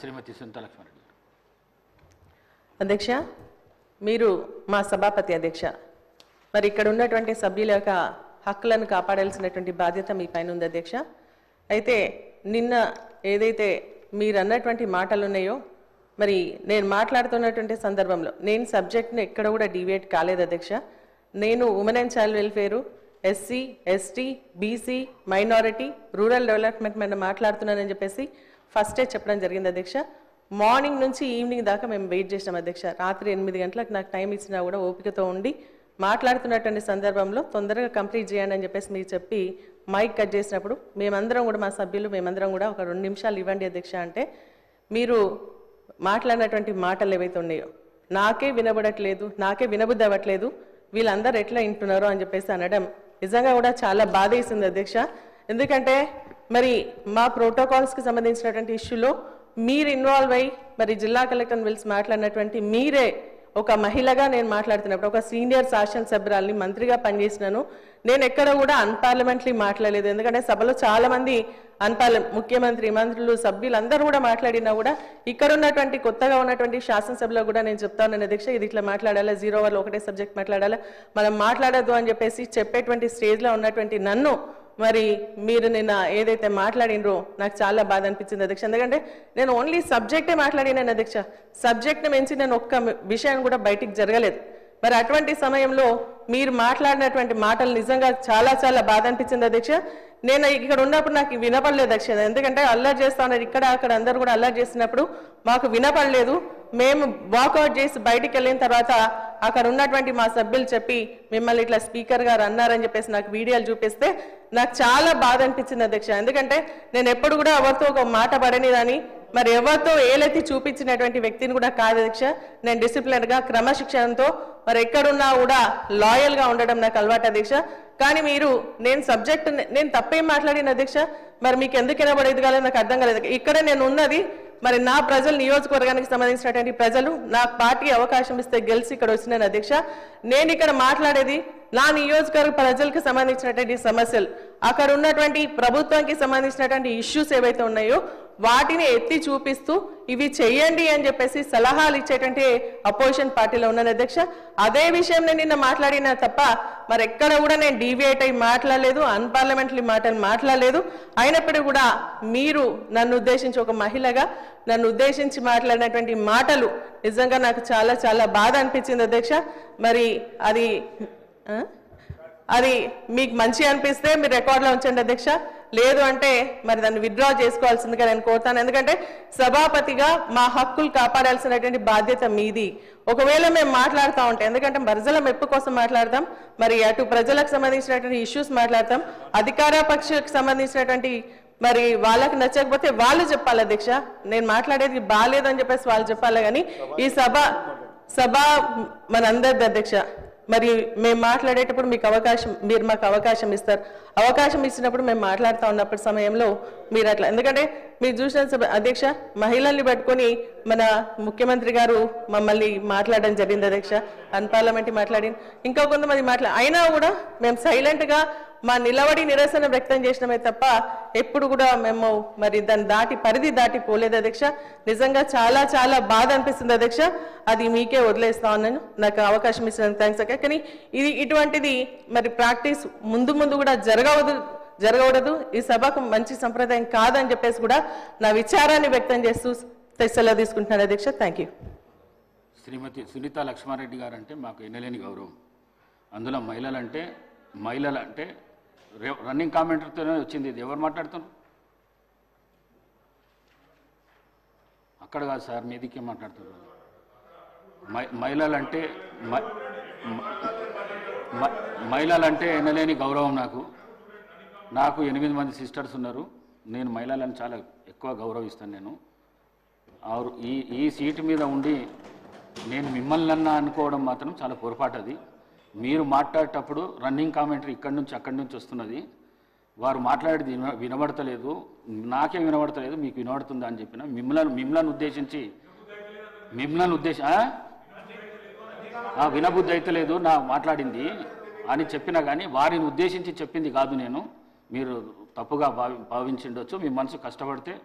శ్రీమతి సునీతా లక్ష్మారెడ్డి అధ్యక్ష, మీరు మా సభాపతి అధ్యక్ష. మరి ఇక్కడ ఉన్నటువంటి సభ్యుల యొక్క హక్కులను కాపాడాల్సినటువంటి బాధ్యత మీ పైన ఉంది అధ్యక్ష. అయితే నిన్న ఏదైతే మీరు అన్నటువంటి మాటలు ఉన్నాయో, మరి నేను మాట్లాడుతున్నటువంటి సందర్భంలో నేను సబ్జెక్ట్ని ఎక్కడ కూడా డివియేట్ కాలేదు అధ్యక్ష. నేను women and child welfare, SC, ST, BC, minority, rural development మీద మాట్లాడుతున్నానని చెప్పేసి ఫస్టే చెప్పడం జరిగింది అధ్యక్ష. మార్నింగ్ నుంచి ఈవినింగ్ దాకా మేము వెయిట్ చేసినాం అధ్యక్ష. రాత్రి 8 గంటలకు నాకు టైం ఇచ్చినా కూడా ఓపికతో ఉండి మాట్లాడుతున్నటువంటి సందర్భంలో తొందరగా కంప్లీట్ చేయండి అని చెప్పేసి మీరు చెప్పి మైక్ కట్ చేసినప్పుడు మేమందరం కూడా, మా సభ్యులు మేమందరం కూడా ఒక 2 నిమిషాలు ఇవ్వండి అధ్యక్ష అంటే, మీరు మాట్లాడినటువంటి మాటలు ఏవైతే ఉన్నాయో నాకే వినబడట్లేదు, నాకే వినబుద్ధి అవ్వట్లేదు, వీళ్ళందరూ ఎట్లా వింటున్నారో అని చెప్పేసి అనడం నిజంగా కూడా చాలా బాధ వేసింది అధ్యక్ష. ఎందుకంటే మరి మా ప్రోటోకాల్స్కి సంబంధించినటువంటి ఇష్యూలో మీరు ఇన్వాల్వ్ అయ్యి మరి జిల్లా కలెక్టర్ని పిలిచి మాట్లాడినటువంటి మీరే ఒక మహిళగా నేను మాట్లాడుతున్నప్పుడు, ఒక సీనియర్ శాసనసభ్యురాల్ని మంత్రిగా పనిచేసినాను, నేను ఎక్కడ కూడా అన్పార్లమెంటరీ మాట్లాడలేదు. ఎందుకంటే సభలో చాలా మంది ముఖ్యమంత్రి, మంత్రులు, సభ్యులు అందరూ కూడా మాట్లాడినా కూడా ఇక్కడ ఉన్నటువంటి కొత్తగా ఉన్నటువంటి శాసనసభలో కూడా నేను చెప్తాను అధ్యక్ష, ఇది ఇట్లా మాట్లాడాలా, 0 ఓవర్లో ఒకటే సబ్జెక్ట్ మాట్లాడాలా, మనం మాట్లాడద్దు అని చెప్పేసి చెప్పేటువంటి స్టేజ్లో ఉన్నటువంటి నన్ను మరి మీరు నిన్న ఏదైతే మాట్లాడినరో నాకు చాలా బాధ అనిపించింది అధ్యక్ష. ఎందుకంటే నేను ఓన్లీ సబ్జెక్టే మాట్లాడినాను అధ్యక్ష, సబ్జెక్ట్ని మించి నేను ఒక్క విషయం కూడా బయటికి జరగలేదు. మరి అటువంటి సమయంలో మీరు మాట్లాడినటువంటి మాటలు నిజంగా చాలా చాలా బాధ అనిపించింది అధ్యక్ష. నేను ఇక్కడ ఉన్నప్పుడు నాకు వినపడలేదు అధ్యక్ష, ఎందుకంటే అల్లరి చేస్తా ఉన్నారు ఇక్కడ అక్కడ అందరూ కూడా అల్లరి చేసినప్పుడు మాకు వినపడలేదు. మేము వాకౌట్ చేసి బయటికి వెళ్ళిన తర్వాత అక్కడ ఉన్నటువంటి మా సభ్యులు చెప్పి మిమ్మల్ని ఇట్లా స్పీకర్ గారు అన్నారని చెప్పేసి నాకు వీడియోలు చూపిస్తే నాకు చాలా బాధ అనిపించింది అధ్యక్ష. ఎందుకంటే నేను ఎప్పుడు కూడా ఎవరితో ఒక మాట పడనిదని, మరి ఎవరితో ఏలెత్తి చూపించినటువంటి వ్యక్తిని కూడా కాదు అధ్యక్ష. నేను డిసిప్లిన్గా, క్రమశిక్షణతో మరి ఎక్కడున్నా కూడా లాయల్గా ఉండడం నాకు అలవాటు అధ్యక్ష. కానీ మీరు నేను తప్పేం మాట్లాడిన అధ్యక్ష, మరి మీకు ఎందుకు వినబడేది కాలేదు నాకు అర్థం కాలేదు. ఇక్కడ నేను ఉన్నది మరి నా ప్రజలు, నియోజకవర్గానికి సంబంధించినటువంటి ప్రజలు నా పార్టీ అవకాశం ఇస్తే గెలిచి ఇక్కడ వచ్చినాను అధ్యక్ష. నేను ఇక్కడ మాట్లాడేది నా నియోజకవర్గ ప్రజలకు సంబంధించినటువంటి సమస్యలు, అక్కడ ఉన్నటువంటి ప్రభుత్వానికి సంబంధించినటువంటి ఇష్యూస్ ఏవైతే ఉన్నాయో వాటిని ఎత్తి చూపిస్తూ ఇవి చెయ్యండి అని చెప్పేసి సలహాలు ఇచ్చేటువంటి అపోజిషన్ పార్టీలో ఉన్నాను అధ్యక్ష. అదే విషయం నేను నిన్న మాట్లాడినా తప్ప మరి ఎక్కడ కూడా నేను డీవియేట్ అయి మాట్లాడలేదు, అన్పార్లమెంటరీ మాటలు మాట్లాడలేదు. అయినప్పటికీ కూడా మీరు నన్ను ఉద్దేశించి, ఒక మహిళగా నన్ను ఉద్దేశించి మాట్లాడినటువంటి మాటలు నిజంగా నాకు చాలా చాలా బాధ అనిపించింది అధ్యక్ష. మరి అది మీకు మంచి అనిపిస్తే మీరు రికార్డులో ఉంచండి అధ్యక్ష, లేదు అంటే మరి దాన్ని విత్డ్రా చేసుకోవాల్సిందిగా నేను కోరుతాను. ఎందుకంటే సభాపతిగా మా హక్కులు కాపాడాల్సినటువంటి బాధ్యత మీది. ఒకవేళ మేము మాట్లాడుతూ ఉంటాం, ఎందుకంటే ప్రజల మెప్పు కోసం మాట్లాడతాం, మరి అటు ప్రజలకు సంబంధించినటువంటి ఇష్యూస్ మాట్లాడతాం, అధికార పక్షకు సంబంధించినటువంటి మరి వాళ్ళకి నచ్చకపోతే వాళ్ళు చెప్పాలి అధ్యక్ష. నేను మాట్లాడేది బాగాలేదని చెప్పేసి వాళ్ళు చెప్పాలి. కానీ ఈ సభ మనందరిది అధ్యక్ష. మరి మేము మాట్లాడేటప్పుడు మీరు మాకు అవకాశం ఇస్తారు. అవకాశం ఇచ్చినప్పుడు మేము మాట్లాడుతూ ఉన్నప్పటి సమయంలో మీరు అట్లా, ఎందుకంటే మీరు చూసిన అధ్యక్ష, మహిళల్ని పట్టుకొని మన ముఖ్యమంత్రి గారు మమ్మల్ని మాట్లాడడం జరిగింది అధ్యక్ష, అన్పార్లమెంటరీ మాట్లాడి ఇంకా కొంతమంది అయినా కూడా మేము సైలెంట్గా మా నిలబడి నిరసన వ్యక్తం చేసినమే తప్ప ఎప్పుడు కూడా మేము మరి దాని పరిధి దాటి పోలేదు అధ్యక్ష. నిజంగా చాలా చాలా బాధ అనిపిస్తుంది అధ్యక్ష. అది మీకే వదిలేస్తా ఉన్నాను, నాకు అవకాశం ఇచ్చినందుకు థ్యాంక్స్ అక్క. కానీ ఇటువంటిది మరి ప్రాక్టీస్ ముందు కూడా జరగకూడదు, ఈ సభకు మంచి సంప్రదాయం కాదని చెప్పేసి కూడా నా విచారాన్ని వ్యక్తం చేస్తూ సెలవు తీసుకుంటున్నాను అధ్యక్ష. Thank you. శ్రీమతి సునీతా లక్ష్మారెడ్డి గారు అంటే మాకు ఎన్నలేని గౌరవం. అందులో మహిళలంటే రన్నింగ్ కామెంటర్తోనే వచ్చింది. ఇది ఎవరు మాట్లాడుతున్నారు? అక్కడ కాదు సార్, మీదికే మాట్లాడుతున్నారు. మహిళలంటే ఎన్నలేని గౌరవం నాకు 8 మంది సిస్టర్స్ ఉన్నారు. నేను మహిళలను చాలా ఎక్కువ గౌరవిస్తాను. నేను ఈ సీటు మీద ఉండి నేను మిమ్మల్ని అనుకోవడం మాత్రం చాలా పొరపాటు. అది మీరు మాట్లాడేటప్పుడు రన్నింగ్ కామెంటరీ ఇక్కడి నుంచి అక్కడి నుంచి వస్తున్నది. వారు మాట్లాడేది వినబడతలేదు, నాకే వినబడతలేదు, మీకు వినబడుతుందా అని చెప్పిన. మిమ్మల్ని ఉద్దేశించి వినబుద్ధి అయితే లేదు నా మాట్లాడింది అని చెప్పినా కానీ వారిని ఉద్దేశించి చెప్పింది కాదు నేను. మీరు తప్పుగా భావించిండొచ్చు. మీ మనసు కష్టపడితే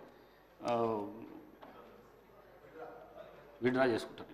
విత్డ్రా చేసుకుంటాను.